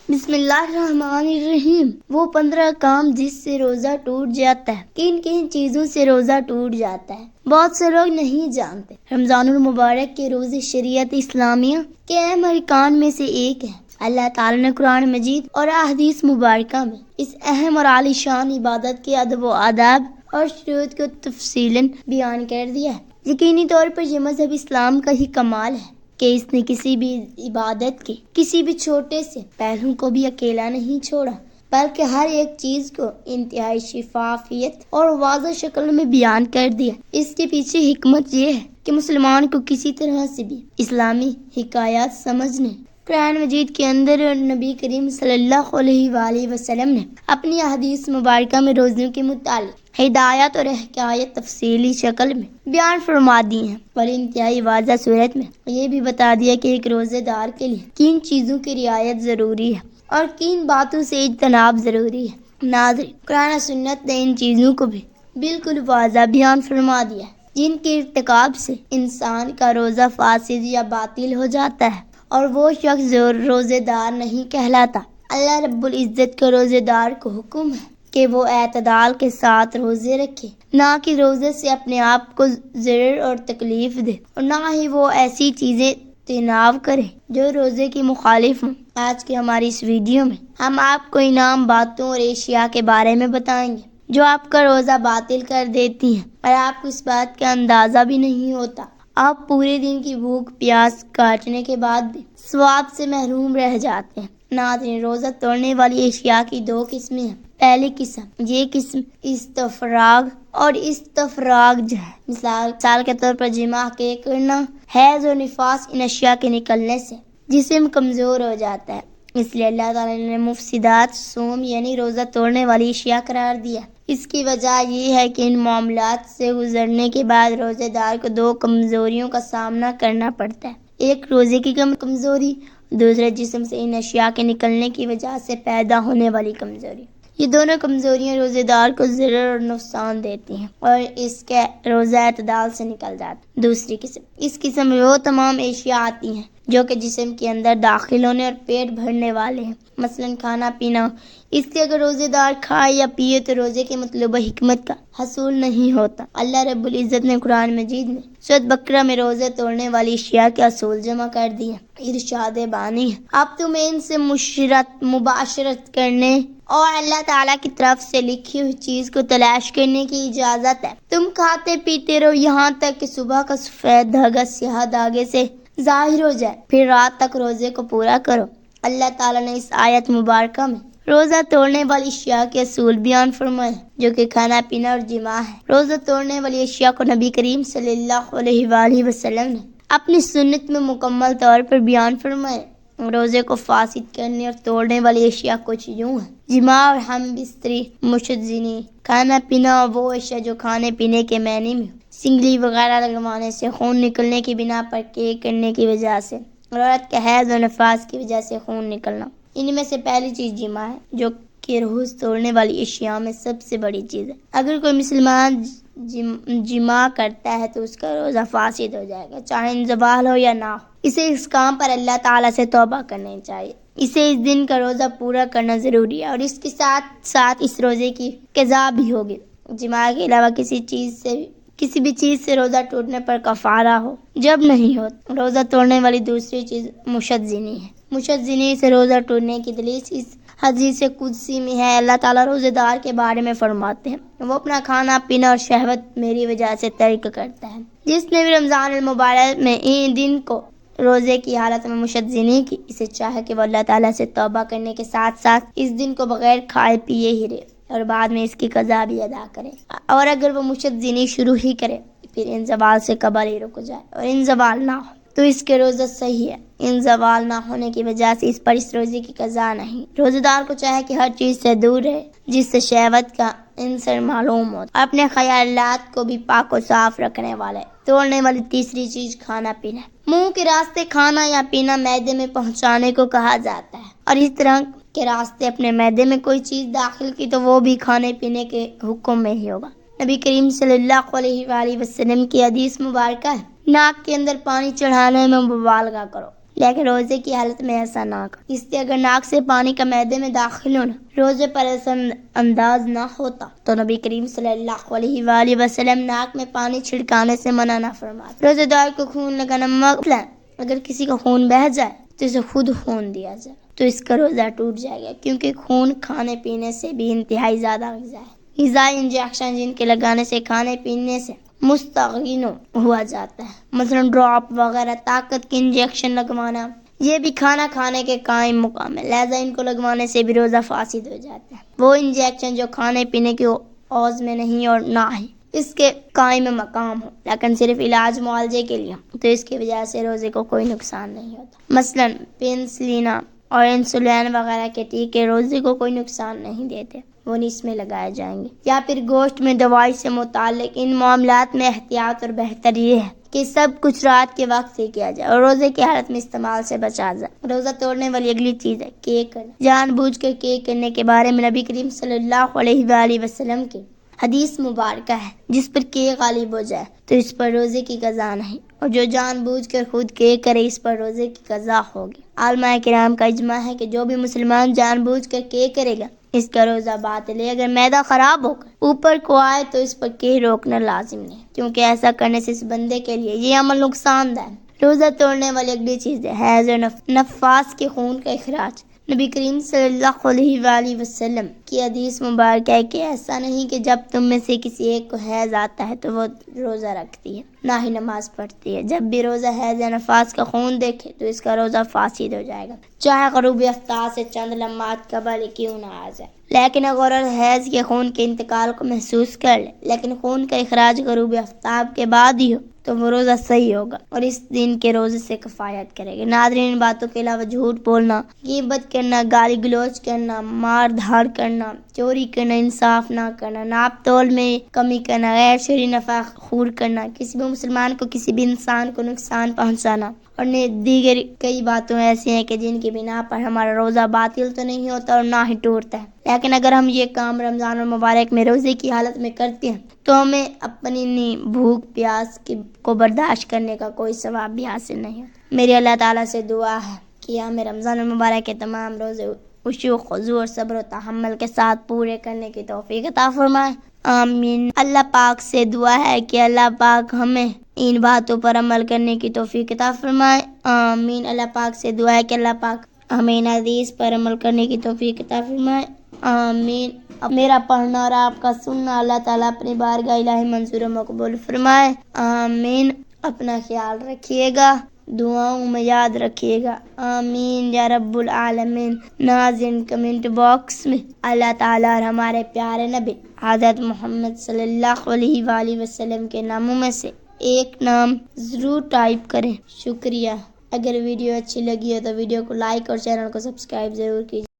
بسم اللہ الرحمن الرحیم۔ وہ 15 کام جس سے روزہ ٹوٹ جاتا ہے۔ کن کن چیزوں سے روزہ ٹوٹ جاتا ہے؟ بہت سے لوگ نہیں جانتے۔ رمضان المبارک کے روزے شریعت اسلامیہ کے اہم ارکان میں سے ایک ہے۔ اللہ تعالی نے قرآن مجید اور احادیث مبارکہ میں اس اہم اور عالی شان عبادت کے ادب و آداب اور شروط کو تفصیلاً بیان کر دیا ہے۔ یقینی طور پر یہ مذہب اسلام کا ہی کمال ہے کہ اس نے کسی بھی عبادت کے کسی بھی چھوٹے سے پہلو کو بھی اکیلا نہیں چھوڑا، بلکہ ہر ایک چیز کو انتہائی شفافیت اور واضح شکل میں بیان کر دیا۔ اس کے پیچھے حکمت یہ ہے کہ مسلمان کو کسی طرح سے بھی اسلامی حکایات سمجھنے۔ قرآن مجید کے اندر نبی کریم صلی اللہ علیہ وآلہ وسلم نے اپنی احادیث مبارکہ میں روزوں کے متعلق ہدایات اور حکایت تفصیلی شکل میں بیان فرما دی ہیں، اور انتہائی واضح صورت میں یہ بھی بتا دیا کہ ایک روزے دار کے لیے کن چیزوں کی رعایت ضروری ہے اور کن باتوں سے اجتناب ضروری ہے۔ ناظرین، قرآن و سنت نے ان چیزوں کو بھی بالکل واضح بیان فرما دیا ہے جن کے ارتکاب سے انسان کا روزہ فاسد یا باطل ہو جاتا ہے اور وہ شخص روزے دار نہیں کہلاتا۔ اللہ رب العزت کا روزے دار کو حکم ہے کہ وہ اعتدال کے ساتھ روزے رکھے، نہ کہ روزے سے اپنے آپ کو ضرر اور تکلیف دے، اور نہ ہی وہ ایسی چیزیں اجتناب کرے جو روزے کی مخالف ہوں۔ آج کی ہماری اس ویڈیو میں ہم آپ کو انعام باتوں اور اشیاء کے بارے میں بتائیں گے جو آپ کا روزہ باطل کر دیتی ہیں اور آپ کو اس بات کا اندازہ بھی نہیں ہوتا۔ آپ پورے دن کی بھوک پیاس کاٹنے کے بعد بھی ثواب سے محروم رہ جاتے ہیں۔ ناظرین، روزہ توڑنے والی اشیاء کی دو قسمیں ہیں۔ پہلی قسم، یہ قسم استفراغ اور استفراغ جو ہے، مثال کے طور پر جماع کے کرنا، حیض اور نفاس، ان اشیاء کے نکلنے سے جسم کمزور ہو جاتا ہے، اس لیے اللہ تعالیٰ نے مفسدات صوم یعنی روزہ توڑنے والی اشیاء قرار دیا۔ اس کی وجہ یہ ہے کہ ان معاملات سے گزرنے کے بعد روزے دار کو دو کمزوریوں کا سامنا کرنا پڑتا ہے۔ ایک روزے کی کمزوری، دوسرے جسم سے ان اشیاء کے نکلنے کی وجہ سے پیدا ہونے والی کمزوری۔ یہ دونوں کمزوریاں روزے دار کو ضرر اور نقصان دیتی ہیں اور اس کے روزہ اعتدال سے نکل جاتا ہے۔ دوسری قسم، اس قسم میں وہ تمام اشیاء آتی ہیں جو کہ جسم کے اندر داخل ہونے اور پیٹ بھرنے والے ہیں، مثلا کھانا پینا۔ اس لیے اگر روزے دار کھائے یا پیے تو روزے کے مطلوبہ حکمت کا حصول نہیں ہوتا۔ اللہ رب العزت نے قرآن مجید میں سورۃ بقرہ میں روزے توڑنے والی اشیاء کے اصول جمع کر دیے۔ ارشاد بانی ہے، اب تمہیں ان سے مباشرت کرنے اور اللہ تعالیٰ کی طرف سے لکھی ہوئی چیز کو تلاش کرنے کی اجازت ہے۔ تم کھاتے پیتے رہو یہاں تک کہ صبح کا سفید دھاگا سیاہ دھاگے سے ظاہر ہو جائے، پھر رات تک روزے کو پورا کرو۔ اللہ تعالیٰ نے اس آیت مبارکہ میں روزہ توڑنے والی اشیاء کے اصول بیان فرمائے جو کہ کھانا پینا اور جماع ہے۔ روزہ توڑنے والی اشیاء کو نبی کریم صلی اللہ علیہ وآلہ وسلم نے اپنی سنت میں مکمل طور پر بیان فرمائے۔ روزے کو فاسد کرنے اور توڑنے والی اشیاء کچھ یوں ہیں: جماع اور ہم بستری، مشت زنی، کھانا پینا اور وہ اشیاء جو کھانے پینے کے معنی میں، سنگلی وغیرہ لگوانے سے، خون نکلنے کی بنا پر کیک کرنے کی وجہ سے، اور عورت کے حیض و نفاس کی وجہ سے خون نکلنا۔ ان میں سے پہلی چیز جماع ہے جو کہ روز توڑنے والی اشیاء میں سب سے بڑی چیز ہے۔ اگر کوئی مسلمان جماع کرتا ہے تو اس کا روزہ فاسد ہو جائے گا، چاہے زوال ہو یا نہ ہو۔ اسے اس کام پر اللہ تعالیٰ سے توبہ کرنی چاہیے۔ اسے اس دن کا روزہ پورا کرنا ضروری ہے اور اس کے ساتھ ساتھ اس روزے کی قضا بھی ہوگی۔ جماع کے علاوہ کسی بھی چیز سے روزہ ٹوٹنے پر کفارہ ہو جب نہیں ہو۔ روزہ توڑنے والی دوسری چیز مشت زنی ہے۔ مشت زنی سے روزہ ٹوٹنے کی دلیل اس حدیث قدسی میں ہے۔ اللہ تعالیٰ روزے دار کے بارے میں فرماتے ہیں، وہ اپنا کھانا پینا اور شہوت میری وجہ سے ترک کرتا ہے۔ جس نے بھی رمضان المبارک میں ان دن کو روزے کی حالت میں مشت زنی کی، اسے چاہے کہ وہ اللہ تعالیٰ سے توبہ کرنے کے ساتھ ساتھ اس دن کو بغیر کھائے پیے ہی رہے اور بعد میں اس کی قضا بھی ادا کرے، اور اگر وہ مشت زنی شروع ہی کرے پھر ان زوال سے قبل ہی رک جائے اور ان زوال نہ ہو تو اس کے روزہ صحیح ہے۔ ان زوال نہ ہونے کی وجہ سے اس پر اس روزے کی قضا نہیں۔ روزے دار کو چاہے کہ ہر چیز سے دور رہے جس سے شہوت کا عنصر معلوم ہو، اپنے خیالات کو بھی پاک و صاف رکھنے والے۔ توڑنے والی تیسری چیز کھانا پینا ہے۔ منہ کے راستے کھانا یا پینا معدے میں پہنچانے کو کہا جاتا ہے، اور اس طرح کے راستے اپنے معدے میں کوئی چیز داخل کی تو وہ بھی کھانے پینے کے حکم میں ہی ہوگا۔ نبی کریم صلی اللہ علیہ وآلہ وسلم کی حدیث مبارکہ ہے، ناک کے اندر پانی چڑھانے میں مبالغہ کرو، لیکن روزے کی حالت میں ایسا نہ کرو، اس لیے اگر ناک سے پانی کا معدے میں داخل ہونا روزے پر اثر انداز نہ ہوتا تو نبی کریم صلی اللہ علیہ وآلہ وسلم ناک میں پانی چھڑکانے سے منع نہ فرماتے۔ روزے دار کو خون لگانا مقبول ہے، اگر کسی کا خون بہہ جائے تو اسے خود خون دیا جائے تو اس کا روزہ ٹوٹ جائے گا، کیونکہ خون کھانے پینے سے بھی انتہائی زیادہ غذا ہے۔ غذائی انجیکشن جن کے لگانے سے کھانے پینے سے مستغنی ہوا جاتا ہے، مثلا ڈراپ وغیرہ، طاقت کے انجیکشن لگوانا، یہ بھی کھانا کھانے کے قائم مقام ہے، لہذا ان کو لگوانے سے بھی روزہ فاسد ہو جاتا ہے۔ وہ انجیکشن جو کھانے پینے کے عوض میں نہیں اور نہ ہی اس کے قائم مقام ہو، لیکن صرف علاج معالجے کے لیے، تو اس کی وجہ سے روزے کو کوئی نقصان نہیں ہوتا۔ مثلا پینسلین اور انسولین وغیرہ کے ٹیکے روزے کو کوئی نقصان نہیں دیتے، وہ نہیں اس میں لگائے جائیں گے۔ یا پھر گوشت میں دوائی سے متعلق ان معاملات میں احتیاط اور بہتر یہ ہے کہ سب کچھ رات کے وقت سے کیا جائے اور روزے کی حالت میں استعمال سے بچا جائے۔ روزہ توڑنے والی اگلی چیز ہے کیک کرنا۔ جان بوجھ کر کیک کرنے کے بارے میں نبی کریم صلی اللہ علیہ وآلہ وسلم کی حدیث مبارکہ ہے، جس پر کیک غالب ہو جائے تو اس پر روزے کی قضا نہیں، اور جو جان بوجھ کر خود کیک کرے اس پر روزے کی قضا ہوگی۔ علماء کرام کا اجماع ہے کہ جو بھی مسلمان جان بوجھ کر کیک کرے گا اس کا روزہ باطل ہے۔ اگر معدہ خراب ہو کر اوپر کو آئے تو اس پر کیک روکنا لازم نہیں، کیونکہ ایسا کرنے سے اس بندے کے لیے یہ عمل نقصان دہ ہے۔ روزہ توڑنے والی اگلی چیز ہے حیض اور نفاس کے خون کا اخراج۔ نبی کریم صلی اللہ علیہ وآلہ وسلم کی حدیث مبارکہ ہے کہ ایسا نہیں کہ جب تم میں سے کسی ایک کو حیض آتا ہے تو وہ روزہ رکھتی ہے، نہ ہی نماز پڑھتی ہے۔ جب بھی روزہ حیض یا نفاس کا خون دیکھے تو اس کا روزہ فاسد ہو جائے گا، چاہے غروب آفتاب سے چند لمحات قبل کیوں نہ آ جائے۔ لیکن اگر حیض کے خون کے انتقال کو محسوس کر لے لیکن خون کا اخراج غروب آفتاب کے بعد ہی ہو تو وہ روزہ صحیح ہوگا اور اس دن کے روزے سے کفایت کرے گا۔ ناظرین، ان باتوں کے علاوہ جھوٹ بولنا، غیبت کرنا، گالی گلوچ کرنا، مار دھاڑ کرنا، چوری کرنا، انصاف نہ کرنا، ناپ تول میں کمی کرنا، غیر شرعی نفع خور کرنا، کسی بھی مسلمان کو کسی بھی انسان کو نقصان پہنچانا اور دیگر کئی باتیں ایسی ہیں کہ جن کی بنا پر ہمارا روزہ باطل تو نہیں ہوتا اور نہ ہی ٹوٹتا ہے، لیکن اگر ہم یہ کام رمضان المبارک میں روزے کی حالت میں کرتے ہیں تو ہمیں اپنی بھوک پیاس کو برداشت کرنے کا کوئی ثواب بھی حاصل نہیں ہوتا۔ میری اللہ تعالیٰ سے دعا ہے کہ ہمیں رمضان المبارک کے تمام روزے خشوع خضوع اور صبر و تحمل کے ساتھ پورے کرنے کی توفیق عطا فرمائے، آمین۔ اللہ پاک سے دعا ہے کہ اللہ پاک ہمیں ان باتوں پر عمل کرنے کی توفیق عطا فرمائے، آمین۔ اللہ پاک سے دعا ہے کہ اللہ پاک ہمیں ان حدیث پر عمل کرنے کی توفیق عطا فرمائے، آمین۔ میرا پڑھنا اور آپ کا سننا اللہ تعالیٰ اپنی بارگاہ الہی منظور و مقبول فرمائے، آمین۔ اپنا خیال رکھیے گا، دعاؤں میں یاد رکھیے گا، آمین یا رب العالمین۔ ناظرین، کمنٹ باکس میں اللہ تعالیٰ اور ہمارے پیارے نبی حضرت محمد صلی اللہ علیہ وآلہ وسلم کے ناموں میں سے ایک نام ضرور ٹائپ کریں، شکریہ۔ اگر ویڈیو اچھی لگی ہو تو ویڈیو کو لائک اور چینل کو سبسکرائب ضرور کیجیے۔